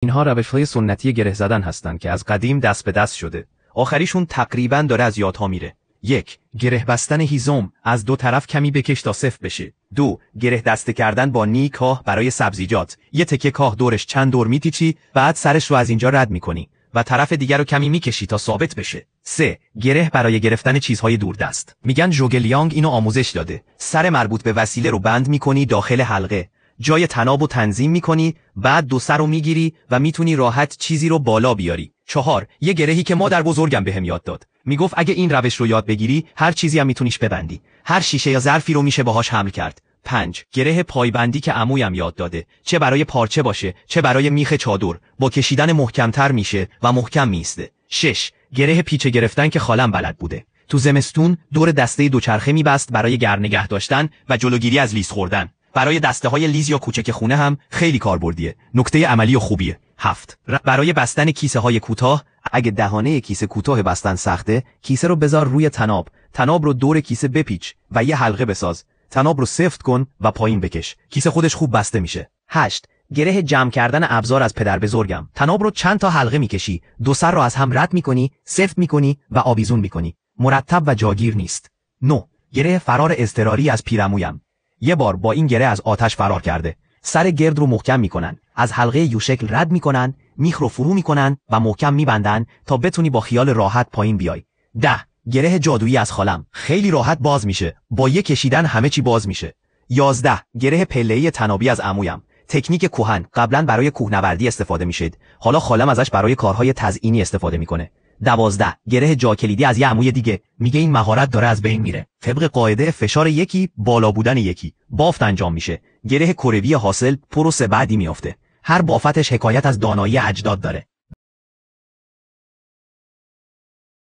اینها روش‌های سنتی گره زدن هستند که از قدیم دست به دست شده. آخریشون تقریباً داره از یادها میره. 1. گره بستن هیزم، از دو طرف کمی بکش تا سفت بشه. 2. گره دسته کردن با نی کاه برای سبزیجات. یه تکه کاه دورش چند دور میتیچی، بعد سرش رو از اینجا رد میکنی و طرف دیگر رو کمی میکشی تا ثابت بشه. 3. گره برای گرفتن چیزهای دوردست. میگن ژوگلیانگ اینو آموزش داده. سر مربوط به وسیله رو بند میکنی داخل حلقه. جای تناب رو تنظیم میکنی، بعد دو سر رو میگیری و میتونی راحت چیزی رو بالا بیاری. 4. یه گرهی که مادر بزرگم بهم یاد داد. میگفت اگه این روش رو یاد بگیری، هر چیزی هم میتونیش ببندی. هر شیشه یا ظرفی رو میشه باهاش حمل کرد. 5. گره پایبندی که عمویم یاد داده. چه برای پارچه باشه، چه برای میخ چادر، با کشیدن محکمتر میشه و محکم میسته. 6. گره پیچه گرفتن که خالم بلد بوده. تو زمستون دور دسته دوچرخه میبست برای گرم نگه داشتن و جلوگیری از لیز خوردن. برای دسته‌های لیز یا کوچک خونه هم خیلی کاربردیه. نکته عملی و خوبیه. 7. برای بستن کیسه‌های کوتاه، اگه دهانه کیسه کوتاه بستن سخته، کیسه رو بذار روی تناب رو دور کیسه بپیچ و یه حلقه بساز. تناب رو سفت کن و پایین بکش. کیسه خودش خوب بسته میشه. 8. گره جمع کردن ابزار از پدر بزرگم. تناب رو چند تا حلقه میکشی، دو سر رو از هم رد میکنی، سفت میکنی و آویزون میکنی. مرتب و جاگیر نیست. 9. گره فرار اضطراری از پیرعمویم. یه بار با این گره از آتش فرار کرده. سر گرد رو محکم میکنن، از حلقه یو شکل رد میکنن، میخ رو فرو میکنن و محکم میبندن تا بتونی با خیال راحت پایین بیای. 10. گره جادویی از خالم. خیلی راحت باز میشه. با یک کشیدن همه چی باز میشه. 11. گره پله‌ای تنابی از عمویم. تکنیک کهن، قبلا برای کوهنوردی استفاده میشد. حالا خالم ازش برای کارهای تزئینی استفاده میکنه. 12. گره جا کلیدی از یه عموی دیگه. میگه این مهارت داره از بین میره. طبق قاعده فشار یکی بالا بودن یکی، بافت انجام میشه. گره کروی حاصل پروسه بعدی میافته. هر بافتش حکایت از دانایی اجداد داره.